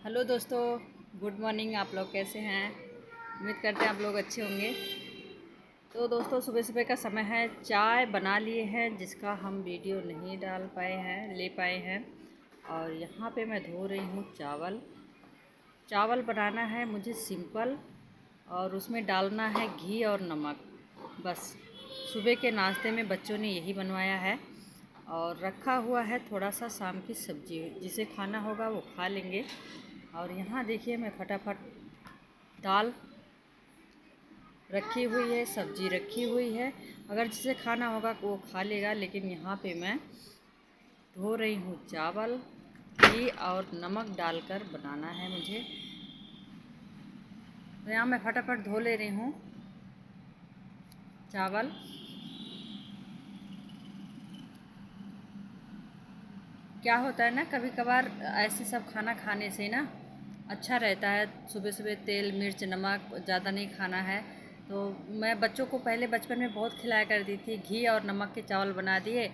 Hello दोस्तों, good morning. आप लोग कैसे हैं? उम्मीद करते हैं आप लोग अच्छे होंगे। तो दोस्तों, सुबह सुबह का समय है, चाय बना लिए हैं जिसका हम वीडियो नहीं डाल पाए हैं, ले पाए हैं। और यहाँ पे मैं धो रही हूँ चावल। चावल बनाना है मुझे सिंपल, और उसमें डालना है घी और नमक। बस सुबह के नाश्ते में बच्चों ने यही बनवाया है, और रखा हुआ है थोड़ा सा शाम की सब्जी, जिसे खाना होगा वो खा लेंगे। और यहाँ देखिए, मैं फटाफट दाल रखी हुई है, सब्जी रखी हुई है। अगर जिसे खाना होगा वो खा लेगा, लेकिन यहाँ पे मैं धो रही हूँ चावल। घी और नमक डालकर बनाना है मुझे, तो यहाँ मैं फटाफट धो ले रही हूँ चावल। क्या होता है ना, कभी कभार ऐसे सब खाना खाने से ना अच्छा रहता है। सुबह सुबह तेल मिर्च नमक ज़्यादा नहीं खाना है। तो मैं बच्चों को पहले बचपन में बहुत खिलाया करती थी, घी और नमक के चावल बना दिए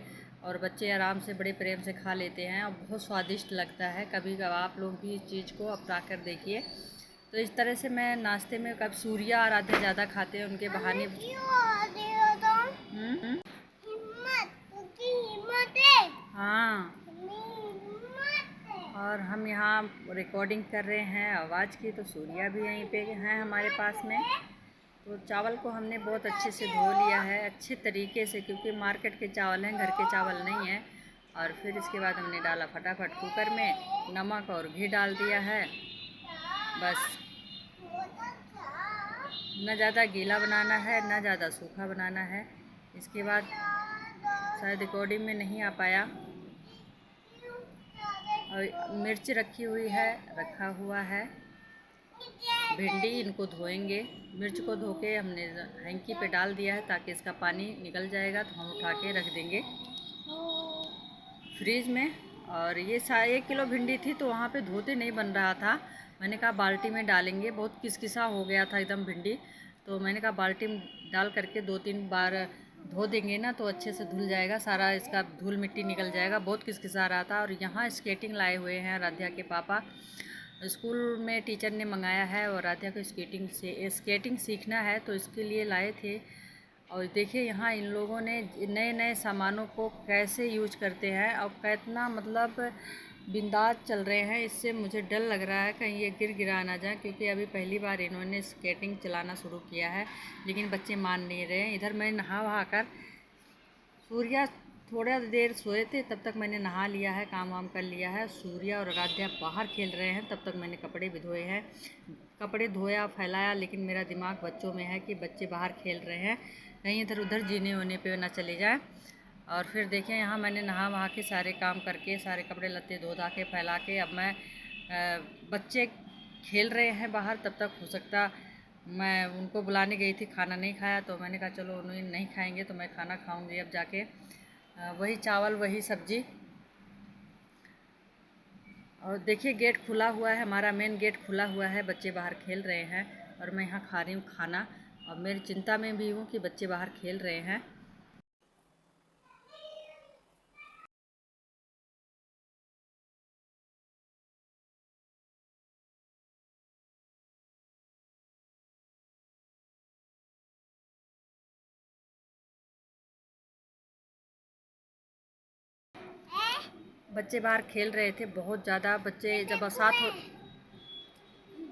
और बच्चे आराम से बड़े प्रेम से खा लेते हैं, और बहुत स्वादिष्ट लगता है। कभी कभार आप लोग भी इस चीज़ को अपना कर देखिए। तो इस तरह से मैं नाश्ते में, कब सूर्या और आधे ज़्यादा खाते हैं उनके बहाने। हाँ, और हम यहाँ रिकॉर्डिंग कर रहे हैं आवाज़ की, तो सूर्या भी यहीं पे हैं हमारे पास में। तो चावल को हमने बहुत अच्छे से धो लिया है, अच्छे तरीके से, क्योंकि मार्केट के चावल हैं, घर के चावल नहीं हैं। और फिर इसके बाद हमने डाला फटाफट कुकर में, नमक और घी डाल दिया है। बस न ज़्यादा गीला बनाना है, न ज़्यादा सूखा बनाना है। इसके बाद शायद रिकॉर्डिंग में नहीं आ पाया। और मिर्च रखी हुई है, रखा हुआ है। भिंडी इनको धोएंगे। मिर्च को धो के हमने हैंकी पे डाल दिया है, ताकि इसका पानी निकल जाएगा तो हम उठा के रख देंगे फ्रीज में। और ये 1.5 किलो भिंडी थी, तो वहाँ पे धोते नहीं बन रहा था। मैंने कहा बाल्टी में डालेंगे, बहुत किसकिसा हो गया था एकदम भिंडी। तो मैंने कहा बाल्टी में डाल करके 2-3 बार धो देंगे ना, तो अच्छे से धुल जाएगा, सारा इसका धूल मिट्टी निकल जाएगा। बहुत किसकिसा रहा था। और यहाँ स्केटिंग लाए हुए हैं राध्या के पापा। स्कूल में टीचर ने मंगाया है, और राध्या को स्केटिंग सीखना है, तो इसके लिए लाए थे। और देखिए यहाँ इन लोगों ने नए नए सामानों को कैसे यूज करते हैं, और कितना मतलब बिंदास चल रहे हैं। इससे मुझे डर लग रहा है कहीं ये गिर गिरा ना जाए, क्योंकि अभी पहली बार इन्होंने स्केटिंग चलाना शुरू किया है। लेकिन बच्चे मान नहीं रहे हैं। इधर मैं नहा वहा कर, सूर्या थोड़ा देर सोए थे, तब तक मैंने नहा लिया है, काम वाम कर लिया है। सूर्या और आराध्या बाहर खेल रहे हैं, तब तक मैंने कपड़े भी धोए हैं। कपड़े धोया फैलाया, लेकिन मेरा दिमाग बच्चों में है कि बच्चे बाहर खेल रहे हैं, कहीं इधर उधर जीने होने पे ना चले जाए। और फिर देखें, यहाँ मैंने नहा वहा के सारे काम करके, सारे कपड़े लत्ते धो धा के फैला के, अब मैं बच्चे खेल रहे हैं बाहर, तब तक हो सकता मैं उनको बुलाने गई थी, खाना नहीं खाया, तो मैंने कहा चलो उन्हें नहीं खाएंगे तो मैं खाना खाऊंगी अब जाके। वही चावल वही सब्जी। और देखिए गेट खुला हुआ है, हमारा मेन गेट खुला हुआ है, बच्चे बाहर खेल रहे हैं, और मैं यहाँ खा रही हूँ खाना। और मेरी चिंता में भी हूँ कि बच्चे बाहर खेल रहे हैं। बच्चे बाहर खेल रहे थे बहुत ज़्यादा। बच्चे जब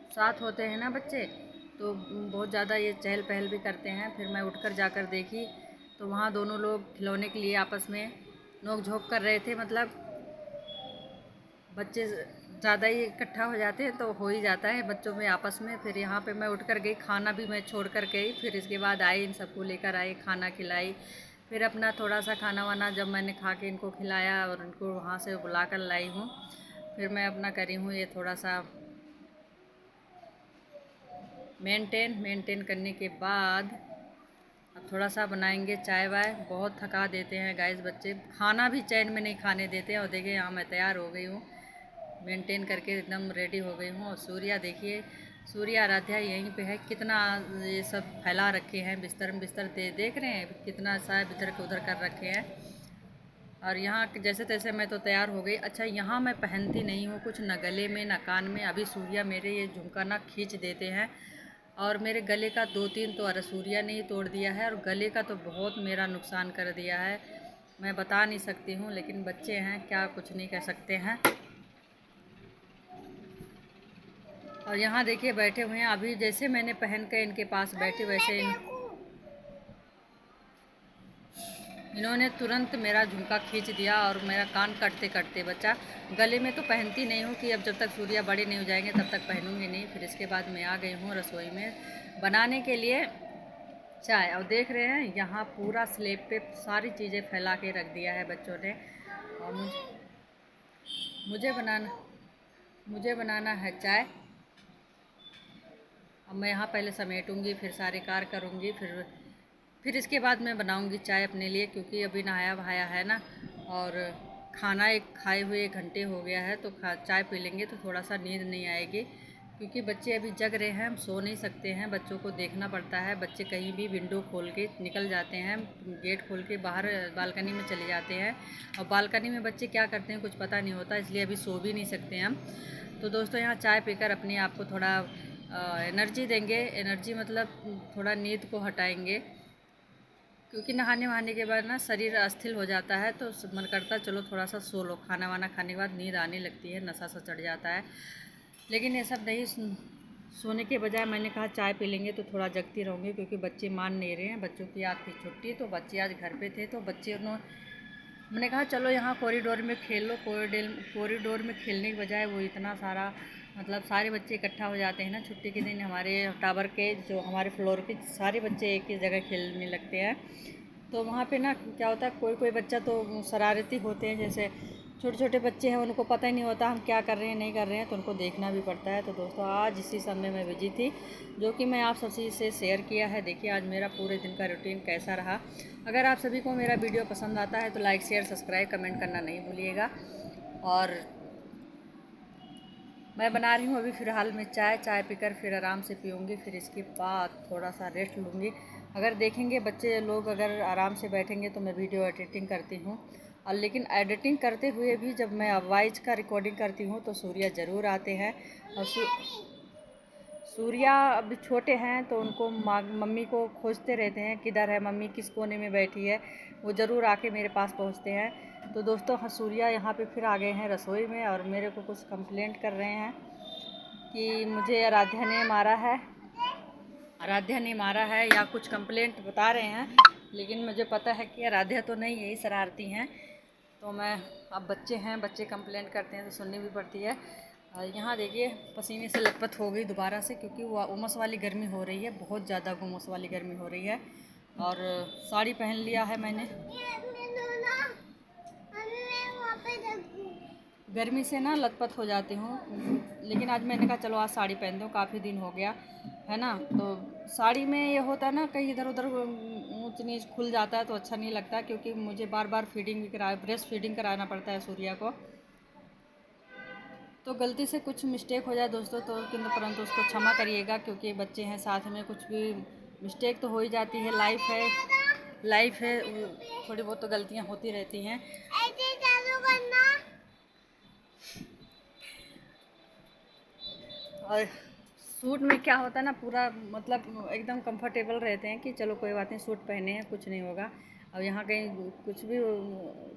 साथ होते हैं ना बच्चे, तो बहुत ज़्यादा ये चहल पहल भी करते हैं। फिर मैं उठकर जाकर देखी, तो वहाँ दोनों लोग खिलौने के लिए आपस में नोक झोंक कर रहे थे। मतलब बच्चे ज़्यादा ही इकट्ठा हो जाते हैं तो हो ही जाता है बच्चों में आपस में। फिर यहाँ पे मैं उठ कर गई, खाना भी मैं छोड़ कर गई। फिर इसके बाद आई, इन सबको लेकर आई, खाना खिलाई। फिर अपना थोड़ा सा खाना वाना जब मैंने खा के इनको खिलाया और इनको वहाँ से बुला कर लाई हूँ, फिर मैं अपना करी हूँ ये थोड़ा सा मेंटेन करने के बाद अब थोड़ा सा बनाएंगे चाय वाय। बहुत थका देते हैं गाइस बच्चे, खाना भी चैन में नहीं खाने देते हैं। और देखिए यहाँ मैं तैयार हो गई हूँ, मेंटेन करके एकदम रेडी हो गई हूँ। और सूर्या देखिए, सूर्या आराध्या यहीं पे है। कितना ये सब फैला रखे हैं, बिस्तर में बिस्तर देख रहे हैं कितना सा इधर के उधर कर रखे हैं। और यहाँ जैसे तैसे मैं तो तैयार हो गई। अच्छा, यहाँ मैं पहनती नहीं हूँ कुछ, न गले में न कान में। अभी सूर्या मेरे ये झुमका ना खींच देते हैं, और मेरे गले का 2-3 तो सूर्या ने ही तोड़ दिया है, और गले का तो बहुत मेरा नुकसान कर दिया है। मैं बता नहीं सकती हूँ, लेकिन बच्चे हैं, क्या कुछ नहीं कह सकते हैं। और यहाँ देखिए बैठे हुए हैं। अभी जैसे मैंने पहन कर इनके पास बैठी, वैसे इन्होंने तुरंत मेरा झुमका खींच दिया, और मेरा कान कटते कटते बच्चा। गले में तो पहनती नहीं हूँ कि अब जब तक सूर्या बड़े नहीं हो जाएंगे तब तक पहनूंगी नहीं। फिर इसके बाद मैं आ गई हूँ रसोई में बनाने के लिए चाय। और देख रहे हैं यहाँ पूरा स्लेब पे सारी चीज़ें फैला के रख दिया है बच्चों ने। और मुझे बनाना मुझे बनाना है चाय। अब मैं यहाँ पहले समेटूंगी, फिर सारे कार करूँगी, फिर इसके बाद मैं बनाऊँगी चाय अपने लिए, क्योंकि अभी नहाया वहाया है ना, और खाना एक खाए हुए 1 घंटे हो गया है। तो चाय पी लेंगे तो थोड़ा सा नींद नहीं आएगी, क्योंकि बच्चे अभी जग रहे हैं, हम सो नहीं सकते हैं। बच्चों को देखना पड़ता है। बच्चे कहीं भी विंडो खोल के निकल जाते हैं, गेट खोल के बाहर बालकनी में चले जाते हैं, और बालकनी में बच्चे क्या करते हैं कुछ पता नहीं होता, इसलिए अभी सो भी नहीं सकते हम। तो दोस्तों यहाँ चाय पीकर अपने आप को थोड़ा एनर्जी देंगे। एनर्जी मतलब थोड़ा नींद को हटाएंगे, क्योंकि नहाने वहाने के बाद ना शरीर अस्थिर हो जाता है, तो मन करता है चलो थोड़ा सा सो लो। खाना वाना खाने के बाद नींद आने लगती है, नशा सा चढ़ जाता है। लेकिन ये सब नहीं, सोने के बजाय मैंने कहा चाय पी लेंगे तो थोड़ा जगती रहूँगी, क्योंकि बच्चे मान नहीं रहे हैं। बच्चों की आज थी छुट्टी, तो बच्चे आज घर पे थे। तो बच्चे मैंने कहा चलो यहाँ कॉरिडोर में खेल लो। कॉरिडोर में खेलने के बजाय वो इतना सारा, मतलब सारे बच्चे इकट्ठा हो जाते हैं ना छुट्टी के दिन। हमारे टावर के जो हमारे फ्लोर के सारे बच्चे एक ही जगह खेलने लगते हैं। तो वहाँ पे ना क्या होता है, कोई कोई बच्चा तो शरारती होते हैं, जैसे छोटे छोटे बच्चे हैं, उनको पता ही नहीं होता हम क्या कर रहे हैं नहीं कर रहे हैं, तो उनको देखना भी पड़ता है। तो दोस्तों आज इसी समय में बिजी थी, जो कि मैं आप सभी से शेयर किया है। देखिए आज मेरा पूरे दिन का रूटीन कैसा रहा। अगर आप सभी को मेरा वीडियो पसंद आता है तो लाइक शेयर सब्सक्राइब कमेंट करना नहीं भूलिएगा। और मैं बना रही हूँ अभी फ़िलहाल में चाय पीकर फिर आराम से पीऊँगी, फिर इसके बाद थोड़ा सा रेस्ट लूँगी। अगर देखेंगे बच्चे लोग अगर आराम से बैठेंगे तो मैं वीडियो एडिटिंग करती हूँ, और लेकिन एडिटिंग करते हुए भी जब मैं वॉइस का रिकॉर्डिंग करती हूँ तो सूर्या ज़रूर आते हैं। और सूर्या अभी छोटे हैं तो उनको मम्मी को खोजते रहते हैं, किधर है मम्मी, किस कोने में बैठी है। वो ज़रूर आके मेरे पास पहुँचते हैं। तो दोस्तों हाँ, सूर्या यहाँ पे फिर आ गए हैं रसोई में, और मेरे को कुछ कंप्लेंट कर रहे हैं कि मुझे आराध्या ने मारा है या कुछ कंप्लेंट बता रहे हैं। लेकिन मुझे पता है कि आराध्या तो नहीं, यही शरारती हैं। तो मैं, अब बच्चे हैं, बच्चे कंप्लेंट करते हैं तो सुननी भी पड़ती है। यहाँ देखिए पसीने से लथपथ हो गई दोबारा से, क्योंकि वो उमस वाली गर्मी हो रही है, बहुत ज़्यादा उमस वाली गर्मी हो रही है। और साड़ी पहन लिया है मैंने, गर्मी से ना लथपथ हो जाती हूँ। लेकिन आज मैंने कहा चलो आज साड़ी पहन दो, काफ़ी दिन हो गया है ना। तो साड़ी में ये होता है ना, कहीं इधर उधर ऊँच नीच खुल जाता है तो अच्छा नहीं लगता, क्योंकि मुझे बार बार फीडिंग भी ब्रेस्ट फीडिंग कराना पड़ता है सूर्या को। तो गलती से कुछ मिस्टेक हो जाए दोस्तों तो किंतु परंतु उसको क्षमा करिएगा, क्योंकि बच्चे हैं साथ में, कुछ भी मिस्टेक तो हो ही जाती है। लाइफ है, थोड़ी बहुत तो गलतियाँ होती रहती हैं। और सूट में क्या होता है ना, पूरा मतलब एकदम कंफर्टेबल रहते हैं कि चलो कोई बात नहीं, सूट पहने हैं कुछ नहीं होगा। अब यहाँ कहीं कुछ भी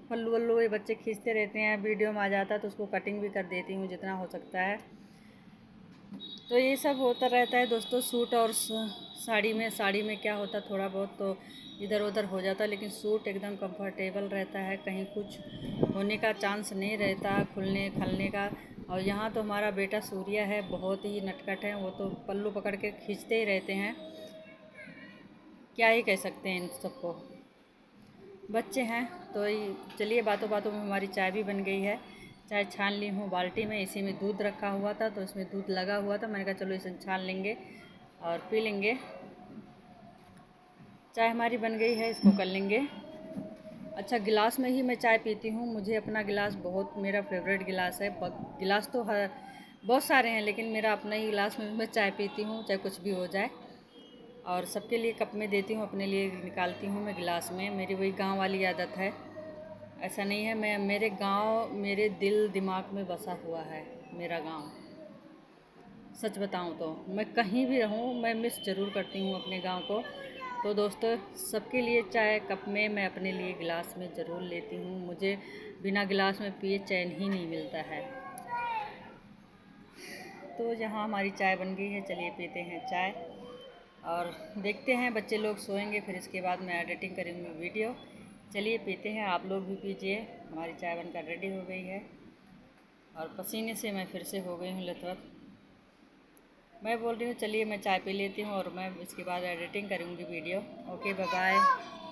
पल्लू वल्लू ये बच्चे खींचते रहते हैं, वीडियो में आ जाता है तो उसको कटिंग भी कर देती हूँ जितना हो सकता है। तो ये सब होता रहता है दोस्तों। सूट और साड़ी में क्या होता है, थोड़ा बहुत तो इधर उधर हो जाता है, लेकिन सूट एकदम कंफर्टेबल रहता है, कहीं कुछ होने का चांस नहीं रहता खुलने खलने का। और यहाँ तो हमारा बेटा सूर्या है, बहुत ही नटखट है, वो तो पल्लू पकड़ के खींचते ही रहते हैं। क्या ही कह सकते हैं इन सबको, बच्चे हैं। तो चलिए बातों बातों में हमारी चाय भी बन गई है। चाय छान ली हूँ बाल्टी में, इसी में दूध रखा हुआ था तो इसमें दूध लगा हुआ था, मैंने कहा चलो इसे छान लेंगे और पी लेंगे। चाय हमारी बन गई है, इसको कर लेंगे। अच्छा, गिलास में ही मैं चाय पीती हूँ, मुझे अपना गिलास बहुत, मेरा फेवरेट गिलास है। गिलास तो बहुत सारे हैं, लेकिन मेरा अपना ही गिलास में मैं चाय पीती हूँ, चाहे कुछ भी हो जाए। और सबके लिए कप में देती हूँ, अपने लिए निकालती हूँ मैं गिलास में। मेरी वही गांव वाली आदत है, ऐसा नहीं है। मैं मेरे गांव मेरे दिल दिमाग में बसा हुआ है मेरा गांव। सच बताऊं तो मैं कहीं भी रहूं मैं मिस ज़रूर करती हूं अपने गांव को। तो दोस्तों, सबके लिए चाय कप में, मैं अपने लिए गिलास में ज़रूर लेती हूं। मुझे बिना गिलास में पिए चैन ही नहीं मिलता है। तो यहाँ हमारी चाय बन गई है, चलिए पीते हैं चाय और देखते हैं। बच्चे लोग सोएंगे, फिर इसके बाद मैं एडिटिंग करूँगी वीडियो। चलिए पीते हैं, आप लोग भी पीजिए। हमारी चाय बनकर रेडी हो गई है और पसीने से मैं फिर से हो गई हूँ लथपथ। मैं बोल रही हूँ चलिए मैं चाय पी लेती हूँ और मैं इसके बाद एडिटिंग करूँगी वीडियो। Okay, bye bye.